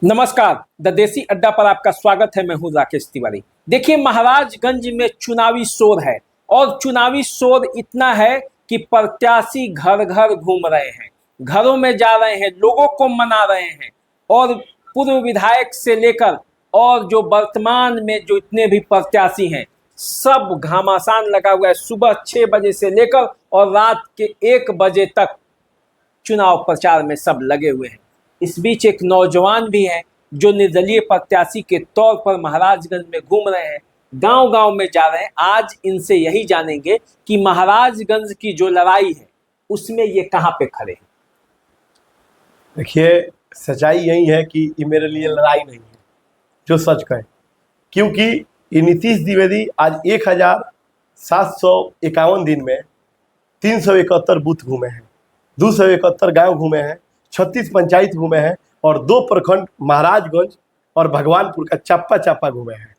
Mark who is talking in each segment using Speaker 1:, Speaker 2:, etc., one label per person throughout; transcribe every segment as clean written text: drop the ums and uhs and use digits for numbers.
Speaker 1: नमस्कार। द देसी अड्डा पर आपका स्वागत है। मैं हूं राकेश तिवारी। देखिए, महाराजगंज में चुनावी शोर है और चुनावी शोर इतना है कि प्रत्याशी घर घर घूम रहे हैं, घरों में जा रहे हैं, लोगों को मना रहे हैं और पूर्व विधायक से लेकर और जो वर्तमान में जो इतने भी प्रत्याशी हैं, सब घमासान लगा हुआ है। सुबह 6 बजे से लेकर और रात के 1 बजे तक चुनाव प्रचार में सब लगे हुए हैं। इस बीच एक नौजवान भी है जो निर्दलीय प्रत्याशी के तौर पर महाराजगंज में घूम रहे हैं, गांव गांव में जा रहे हैं। आज इनसे यही जानेंगे कि महाराजगंज की जो लड़ाई है उसमें ये कहां पे खड़े हैं।
Speaker 2: देखिए, सच्चाई यही है कि ये मेरे लिए लड़ाई नहीं है, जो सच कहे। क्योंकि ये नीतीश द्विवेदी आज 1751 दिन में 371 बूथ घूमे हैं, 271 गांव घूमे हैं, 36 पंचायत घूमे हैं और 2 प्रखंड महाराजगंज और भगवानपुर का चप्पा चप्पा घूमे हैं।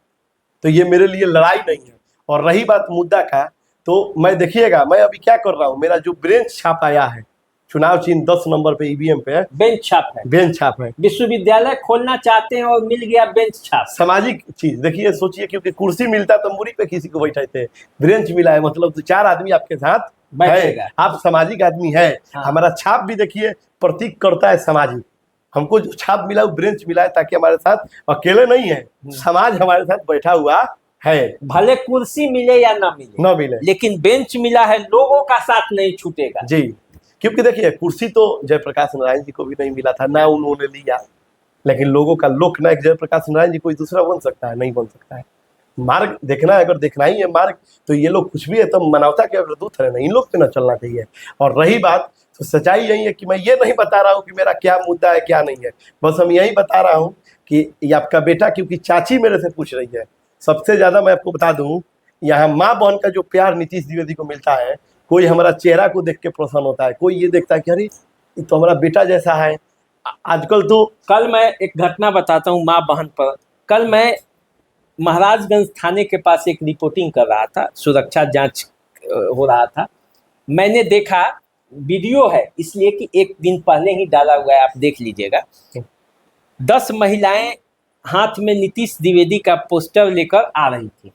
Speaker 2: तो ये मेरे लिए लड़ाई नहीं है। और रही बात मुद्दा का, तो मैं देखिएगा, मैं अभी क्या कर रहा हूँ, मेरा जो बेंच छाप आया है, चुनाव चिन्ह 10 नंबर पे ईवीएम पे
Speaker 1: बेंच छाप है।
Speaker 2: बेंच छाप है।
Speaker 1: विश्वविद्यालय खोलना चाहते हैं और मिल गया बेंच छाप।
Speaker 2: सामाजिक चीज देखिए, सोचिए, क्योंकि कुर्सी मिलता तो मुड़ी पे किसी को बैठाते, बेंच मिला है मतलब तो 4 आदमी आपके साथ है, आप सामाजिक आदमी है।
Speaker 1: हाँ।
Speaker 2: हमारा छाप भी देखिए प्रतीक करता है सामाजिक। हमको जो छाप मिला वो बेंच मिला है, ताकि हमारे साथ अकेले नहीं है, समाज हमारे साथ बैठा हुआ है।
Speaker 1: भले कुर्सी मिले या ना मिले, लेकिन बेंच मिला है, लोगों का साथ नहीं छूटेगा
Speaker 2: जी। क्योंकि देखिए, कुर्सी तो जयप्रकाश नारायण जी को भी नहीं मिला था, ना उन्होंने लिया, लेकिन लोगों का लोकनायक जयप्रकाश नारायण जी कोई दूसरा बन सकता है? नहीं बन सकता है। मार्ग देखना है, अगर देखना ही है मार्ग, तो ये लोग कुछ भी है तो मानवता के अगर दूत है ना, इन लोग पे ना चलना चाहिए। और रही बात, तो सच्चाई यही है कि मैं ये नहीं बता रहा हूँ कि मेरा क्या मुद्दा है क्या नहीं है, बस हम यही बता रहा हूँ कि ये आपका बेटा, क्योंकि चाची मेरे से पूछ रही है, सबसे ज्यादा मैं आपको बता दूं, यहाँ माँ बहन का जो प्यार नीतीश द्विवेदी को मिलता है, कोई हमारा चेहरा को देख के प्रसन्न होता है, कोई ये देखता है कि अरे ये तो हमारा बेटा जैसा है। आजकल तो
Speaker 1: कल मैं एक घटना बताता हूँ माँ बहन पर। कल मैं महाराजगंज थाने के पास एक रिपोर्टिंग कर रहा था, सुरक्षा जांच हो रहा था। मैंने देखा, वीडियो है इसलिए कि 1 दिन पहले ही डाला हुआ है, आप देख लीजिएगा। 10 महिलाएं हाथ में नीतीश द्विवेदी का पोस्टर लेकर आ रही थी।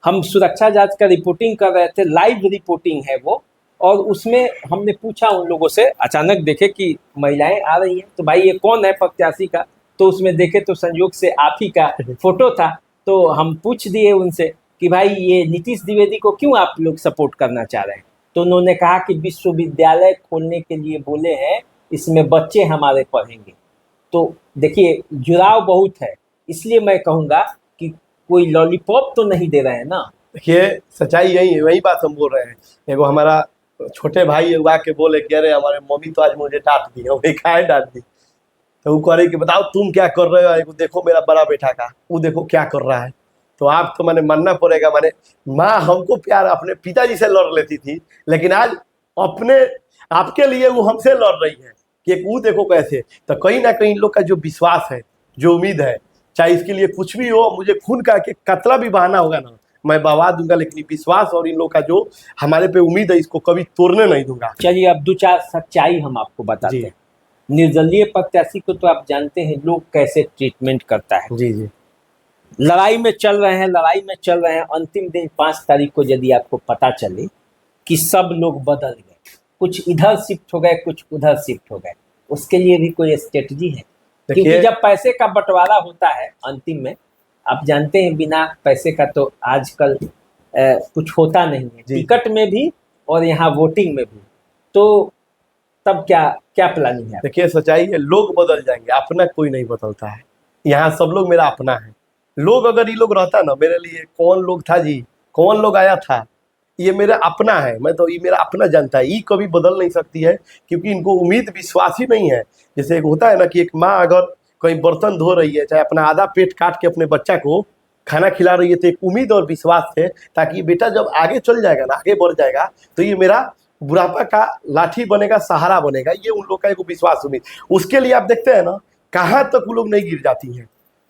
Speaker 1: हम सुरक्षा जांच का रिपोर्टिंग कर रहे थे, लाइव रिपोर्टिंग है वो। और उसमें हमने पूछा उन लोगों से, अचानक देखे कि महिलाएं आ रही हैं, तो भाई ये कौन है प्रत्याशी का? तो उसमें देखे तो संयोग से आप ही का फोटो था। तो हम पूछ दिए उनसे कि भाई ये नीतीश द्विवेदी को क्यों आप लोग सपोर्ट करना चाह रहे हैं? तो उन्होंने कहा कि विश्वविद्यालय खोलने के लिए बोले हैं, इसमें बच्चे हमारे पढ़ेंगे। तो देखिए, जुड़ाव बहुत है, इसलिए मैं कहूँगा कि कोई लॉलीपॉप तो नहीं दे रहे हैं ना।
Speaker 2: देखिए, सच्चाई यही है, वही बात हम बोल रहे हैं। एगो हमारा छोटे भाई है, आके बोले कि अरे हमारे मम्मी तो आज मुझे डांट दी, हम खाए डांट दी। तो वो कह रही कि बताओ तुम क्या कर रहे हो, देखो मेरा बड़ा बेटा का, वो देखो क्या कर रहा है। तो आप तो मैंने मानना पड़ेगा, मैंने माँ हमको प्यार अपने पिताजी से लड़ लेती थी, लेकिन आज अपने आपके लिए वो हमसे लड़ रही है कि वो देखो कैसे। तो कहीं ना कहीं इन लोग का जो विश्वास है, जो उम्मीद है, चाहे इसके लिए कुछ भी हो, मुझे खून का कतरा भी बहाना होगा ना, मैं बहा दूंगा, लेकिन विश्वास और इन लोग का जो हमारे पे उम्मीद है, इसको कभी तोड़ने नहीं दूंगा।
Speaker 1: चलिए, अब 2-4 सच्चाई हम आपको बताते हैं। निर्दलीय प्रत्याशी को तो आप जानते हैं लोग कैसे ट्रीटमेंट करता है।
Speaker 2: जी जी।
Speaker 1: लड़ाई में चल रहे हैं, अंतिम दिन 5 तारीख को यदि आपको पता चले कि सब लोग बदल गए, कुछ इधर शिफ्ट हो गए, कुछ उधर शिफ्ट हो गए, उसके लिए भी कोई स्ट्रेटजी है? क्योंकि जब पैसे का बंटवारा होता है अंतिम में, आप जानते हैं बिना पैसे का तो आजकल कुछ होता नहीं है, टिकट में भी और यहाँ वोटिंग में भी। तो तब क्या प्लानिंग है?
Speaker 2: देखिए, सच्चाई है, लोग बदल जाएंगे, अपना कोई नहीं बदलता है। यहाँ सब लोग मेरा अपना है। लोग, अगर ये लोग रहता ना मेरे लिए, कौन लोग था जी, कौन लोग आया था, ये मेरा अपना है। मैं तो ये मेरा अपना जानता है, ये कभी बदल नहीं सकती है, क्योंकि इनको उम्मीद विश्वास ही नहीं है। जैसे एक होता है ना कि एक माँ अगर कहीं बर्तन धो रही है, चाहे अपना आधा पेट काट के अपने बच्चा को खाना खिला रही है, तो एक उम्मीद और विश्वास है, ताकि बेटा जब आगे चल जाएगा ना, आगे बढ़ जाएगा, तो ये मेरा बुढ़ापा का लाठी बनेगा, सहारा बनेगा। ये उन लोग का एक विश्वास, उम्मीद। उसके लिए आप देखते हैं ना, कहाँ तक वो लोग नहीं गिर जाती हैं।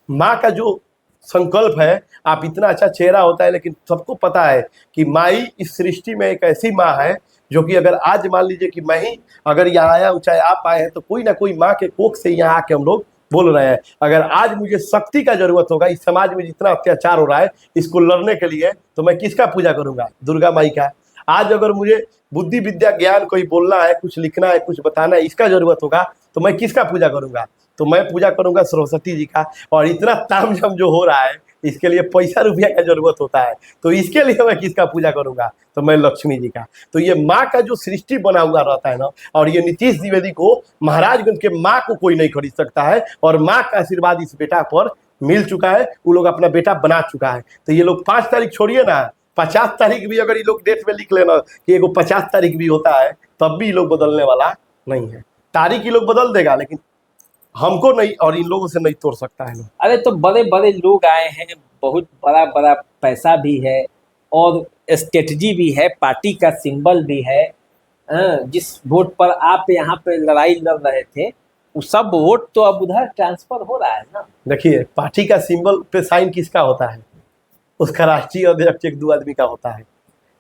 Speaker 2: माँ का जो संकल्प है, आप इतना अच्छा चेहरा होता है, लेकिन सबको पता है कि माई इस सृष्टि में एक ऐसी माँ है जो कि अगर आज मान लीजिए कि मैं ही अगर यहाँ आया हूँ, चाहे आप आए हैं, तो कोई ना कोई माँ के कोख से यहाँ आके हम लोग बोल रहे हैं। अगर आज मुझे शक्ति का जरूरत होगा, इस समाज में जितना अत्याचार हो रहा है इसको लड़ने के लिए, तो मैं किसका पूजा करूंगा? दुर्गा माई का। आज अगर मुझे बुद्धि विद्या ज्ञान कोई बोलना है, कुछ लिखना है, कुछ बताना है, इसका जरूरत होगा तो मैं किसका पूजा करूंगा? तो मैं पूजा करूंगा सरस्वती जी का। और इतना तामझाम जो हो रहा है इसके लिए पैसा रुपया का जरूरत होता है, तो इसके लिए मैं किसका पूजा करूंगा? तो मैं लक्ष्मी जी का। तो ये माँ का जो सृष्टि बना हुआ रहता है ना, और ये नीतीश द्विवेदी को महाराजगंज के माँ को कोई नहीं खरीद सकता है, और माँ का आशीर्वाद इस बेटा पर मिल चुका है, वो लोग अपना बेटा बना चुका है। तो ये लोग 5 तारीख छोड़िए ना, 50 तारीख भी अगर ये लोग डेट में लिख लेना कि एगो 50 तारीख भी होता है, तब भी ये लोग बदलने वाला नहीं है। तारीख ये लोग बदल देगा, लेकिन हमको नहीं, और इन लोगों से नहीं तोड़ सकता है लोग।
Speaker 1: अरे तो बड़े बड़े लोग आए हैं, बहुत बड़ा बड़ा पैसा भी है और स्ट्रेटजी भी है, पार्टी का सिंबल भी है। जिस वोट पर आप यहाँ पे लड़ाई लड़ रहे थे, वो सब वोट तो अब उधर ट्रांसफर हो रहा है ना।
Speaker 2: देखिए, पार्टी का सिंबल पे साइन किसका होता है? उसका राष्ट्रीय अध्यक्ष 1-2 आदमी का होता है।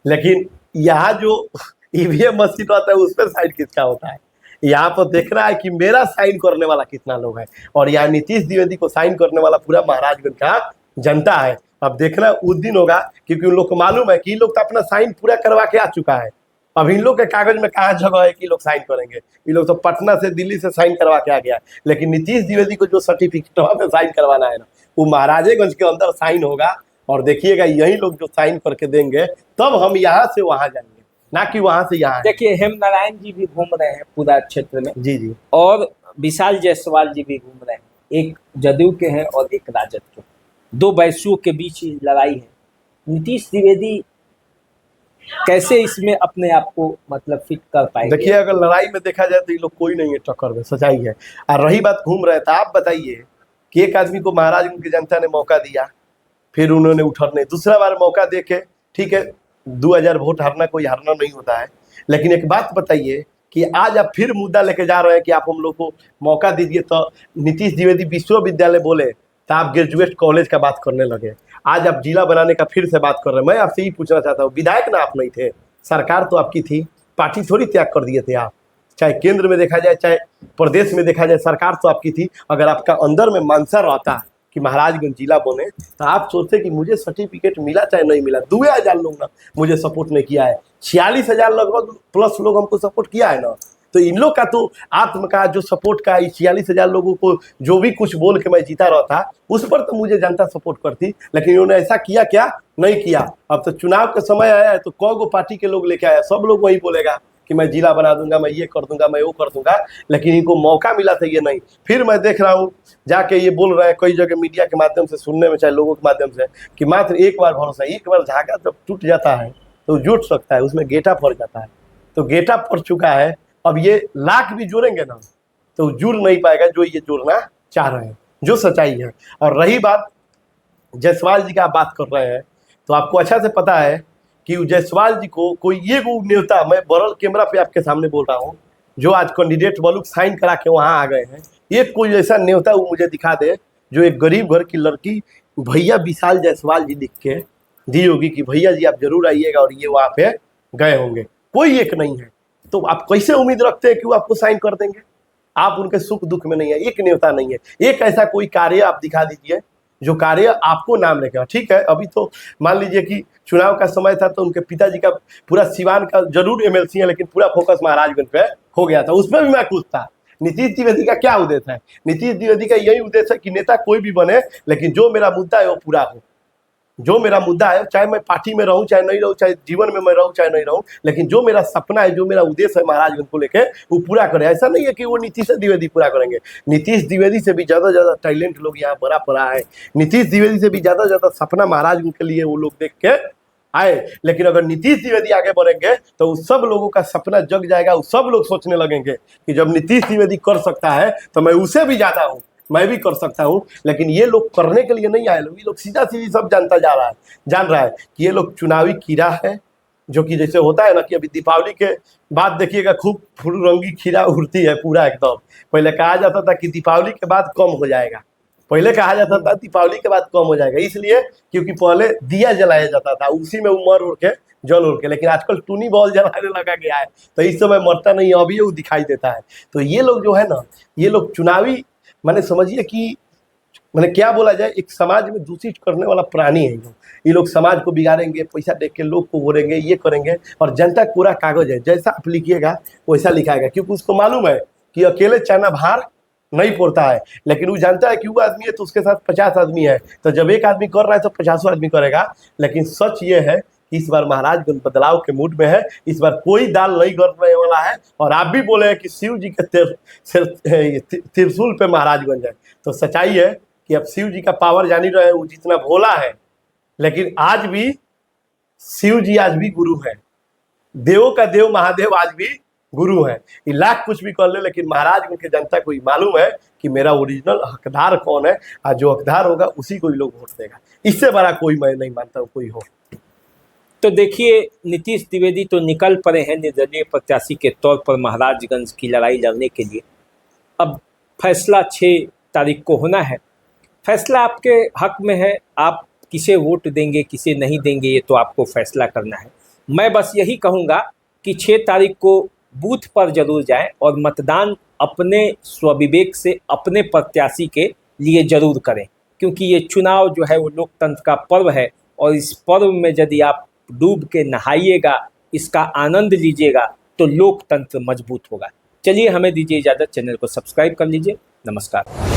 Speaker 2: लेकिन यहाँ जो ईवीएम मशीन होता है उस पर साइन किसका होता है? यहाँ पर देख रहा है कि मेरा साइन करने वाला कितना लोग है, और यहाँ नीतीश द्विवेदी को साइन करने वाला पूरा महाराजगंज का जनता है। अब देखना उस दिन होगा, क्योंकि उन लोग को मालूम है कि इन लोग तो अपना साइन पूरा करवा के आ चुका है। अब इन लोग के कागज में कहाँ जगह है कि लोग साइन करेंगे? इन लोग तो पटना से दिल्ली से साइन करवा के आ गया है। लेकिन नीतीश द्विवेदी को जो सर्टिफिकेट में साइन करवाना है ना, वो महाराजेगंज के अंदर साइन होगा, और देखिएगा यही लोग जो साइन करके देंगे, तब हम यहाँ से वहां जाएंगे, ना कि वहां से यहाँ।
Speaker 1: देखिए, हेम नारायण जी भी घूम रहे हैं पूरा क्षेत्र में,
Speaker 2: जी जी,
Speaker 1: और विशाल जायसवाल जी भी घूम रहे हैं। एक जदयू के हैं और एक राजद के, दो बैसुओं के बीच ही लड़ाई है। नीतीश द्विवेदी कैसे इसमें अपने आप को मतलब फिट कर पाएंगे?
Speaker 2: देखिए, अगर लड़ाई में देखा जाए तो ये लोग कोई नहीं है टक्कर में, सच्चाई है। और रही बात घूम रहे था, आप बताइए कि एक आदमी को महाराजगंज की जनता ने मौका दिया, फिर उन्होंने उठरने दूसरा बार मौका देके, ठीक है 2000 वोट हारना कोई हारना नहीं होता है। लेकिन एक बात बताइए कि आज आप फिर मुद्दा लेके जा रहे हैं कि आप हम लोग को मौका दीजिए, तो नीतीश द्विवेदी विश्वविद्यालय बोले तो आप ग्रेजुएट कॉलेज का बात करने लगे। आज आप जिला बनाने का फिर से बात कर रहे हैं। मैं आपसे ही पूछना चाहता हूँ, विधायक ना आप नहीं थे, सरकार तो आपकी थी, पार्टी थोड़ी त्याग कर दिए थे आप। चाहे केंद्र में देखा जाए, चाहे प्रदेश में देखा जाए, सरकार तो आपकी थी। अगर आपका अंदर में मानसा रहता कि महाराजगंज जिला बने, तो आप सोचते कि मुझे सर्टिफिकेट मिला चाहे नहीं मिला, 2000 लोग ना मुझे सपोर्ट नहीं किया है, 46,000 लगभग प्लस लोग हमको सपोर्ट किया है ना। तो इन लोग का तो आत्म का जो सपोर्ट का, 46,000 लोगों को जो भी कुछ बोल के मैं जीता रहा था, उस पर तो मुझे जनता सपोर्ट करती। लेकिन इन्होंने ऐसा किया क्या? नहीं किया। अब तो चुनाव का समय आया है, तो कौ गो पार्टी के लोग लेके आया, सब लोग वही बोलेगा कि मैं जिला बना दूंगा, मैं ये कर दूंगा, मैं वो कर दूंगा। लेकिन इनको मौका मिला था ये नहीं। फिर मैं देख रहा हूँ जाके ये बोल रहे हैं कई जगह मीडिया के माध्यम से, सुनने में, चाहे लोगों के माध्यम से, कि मात्र एक बार भरोसा, एक बार धागा जब टूट जाता है तो जुट सकता है, उसमें गेटा पड़ जाता है। तो गेटा पड़ चुका है, अब ये लाख भी जोड़ेंगे ना तो जुड़ नहीं पाएगा जो ये जोड़ना चाह रहे हैं, जो सच्चाई है। और रही बात जायसवाल जी का, आप बात कर रहे हैं, तो आपको अच्छा से पता है कि जायसवाल जी को कोई ये नेता, मैं बरल कैमरा पे आपके सामने बोल रहा हूँ, जो आज कैंडिडेट वालों साइन करा के वहां आ गए हैं, ये कोई ऐसा नेता वो मुझे दिखा दे जो एक गरीब घर की लड़की भैया विशाल जायसवाल जी लिख के दी होगी कि भैया जी आप जरूर आइएगा, और ये वहां पे गए होंगे। कोई एक नहीं है। तो आप कैसे उम्मीद रखते हैं कि वो आपको साइन कर देंगे? आप उनके सुख दुख में नहीं है, एक नेता नहीं है। एक ऐसा कोई कार्य आप दिखा दीजिए जो कार्य आपको नाम लेगा। ठीक है, अभी तो मान लीजिए कि चुनाव का समय था, तो उनके पिताजी का पूरा सिवान का जरूर एमएलसी है, लेकिन पूरा फोकस महाराजगंज पे हो गया था, उसमें भी मैं खुश था। नीतीश द्विवेदी का क्या उद्देश्य है? नीतीश द्विवेदी का यही उद्देश्य है कि नेता कोई भी बने, लेकिन जो मेरा मुद्दा है वो पूरा हो। जो मेरा मुद्दा है, चाहे मैं पार्टी में रहूं चाहे नहीं रहूं, चाहे जीवन में मैं रहूं चाहे नहीं रहूं, लेकिन जो मेरा सपना है, जो मेरा उद्देश्य है महाराजगंज को लेके, वो पूरा करे। ऐसा नहीं है कि वो नीतीश द्विवेदी पूरा करेंगे। नीतीश द्विवेदी से भी ज्यादा टैलेंट लोग यहाँ बड़ा पड़ा है। नीतीश द्विवेदी से भी ज्यादा सपना महाराजगंज के लिए वो लोग देख के आए। लेकिन अगर नीतीश द्विवेदी आगे बढ़ेंगे तो उस सब लोगों का सपना जग जाएगा। उस सब लोग सोचने लगेंगे कि जब नीतीश द्विवेदी कर सकता है तो मैं उसे भी ज्यादा हूँ, मैं भी कर सकता हूँ। लेकिन ये लोग करने के लिए नहीं आए लोग, ये लोग सीधा सीधी सब जान रहा है कि ये लोग चुनावी कीड़ा है। जो कि जैसे होता है ना कि अभी दीपावली के बाद देखिएगा खूब फुलरंगी खीरा उड़ती है पूरा एकदम। पहले कहा जाता था कि दीपावली के बाद कम हो जाएगा, पहले कहा जाता था दीपावली के बाद कम हो जाएगा, इसलिए क्योंकि पहले दिया जलाया जाता था, उसी में उमर उड़ के जल उड़ के। लेकिन आजकल टूनी बॉल जलाने लगा गया है, तो इस समय मरता नहीं, अभी वो दिखाई देता है। तो ये लोग जो है ना, ये लोग चुनावी मैंने समझिए कि मैंने क्या बोला जाए, एक समाज में दूषित करने वाला प्राणी है ये लोग समाज को बिगाड़ेंगे, पैसा देख के लोग को बोलेंगे, ये करेंगे, और जनता पूरा कागज है, जैसा आप लिखिएगा वैसा लिखाएगा, क्योंकि उसको मालूम है कि अकेले चाना भार नहीं फोड़ता है, लेकिन वो जानता है कि वो आदमी है तो उसके साथ 50 आदमी है, तो जब एक आदमी कर रहा है तो 50 आदमी करेगा। लेकिन सच ये है कि इस बार महाराजगंज बदलाव के मूड में है, इस बार कोई दाल नहीं गलने वाला है। और आप भी बोले हैं कि शिव जी के त्रिशूल पे महाराजगंज है, तो सच्चाई है कि अब शिव जी का पावर जान ही रहे हैं, वो जितना भोला है, लेकिन आज भी शिव जी आज भी गुरु है, देवों का देव महादेव आज भी गुरु है। ये लाख कुछ भी कर ले, लेकिन महाराजगंज की जनता को मालूम है कि मेरा ओरिजिनल हकदार कौन है, और जो हकदार होगा उसी को ही लोग वोट देगा। इससे बड़ा कोई मैं नहीं मानता हूँ कोई हो।
Speaker 1: तो देखिए, नीतीश द्विवेदी तो निकल पड़े हैं निर्दलीय प्रत्याशी के तौर पर महाराजगंज की लड़ाई लड़ने के लिए। अब फैसला 6 तारीख को होना है। फैसला आपके हक में है, आप किसे वोट देंगे किसे नहीं देंगे ये तो आपको फैसला करना है। मैं बस यही कहूँगा कि 6 तारीख को बूथ पर जरूर जाएं और मतदान अपने स्वविवेक से अपने प्रत्याशी के लिए जरूर करें, क्योंकि ये चुनाव जो है वो लोकतंत्र का पर्व है, और इस पर्व में यदि आप डूब के नहाइएगा, इसका आनंद लीजिएगा, तो लोकतंत्र मजबूत होगा। चलिए, हमें दीजिए इजाज़त। चैनल को सब्सक्राइब कर लीजिए। नमस्कार।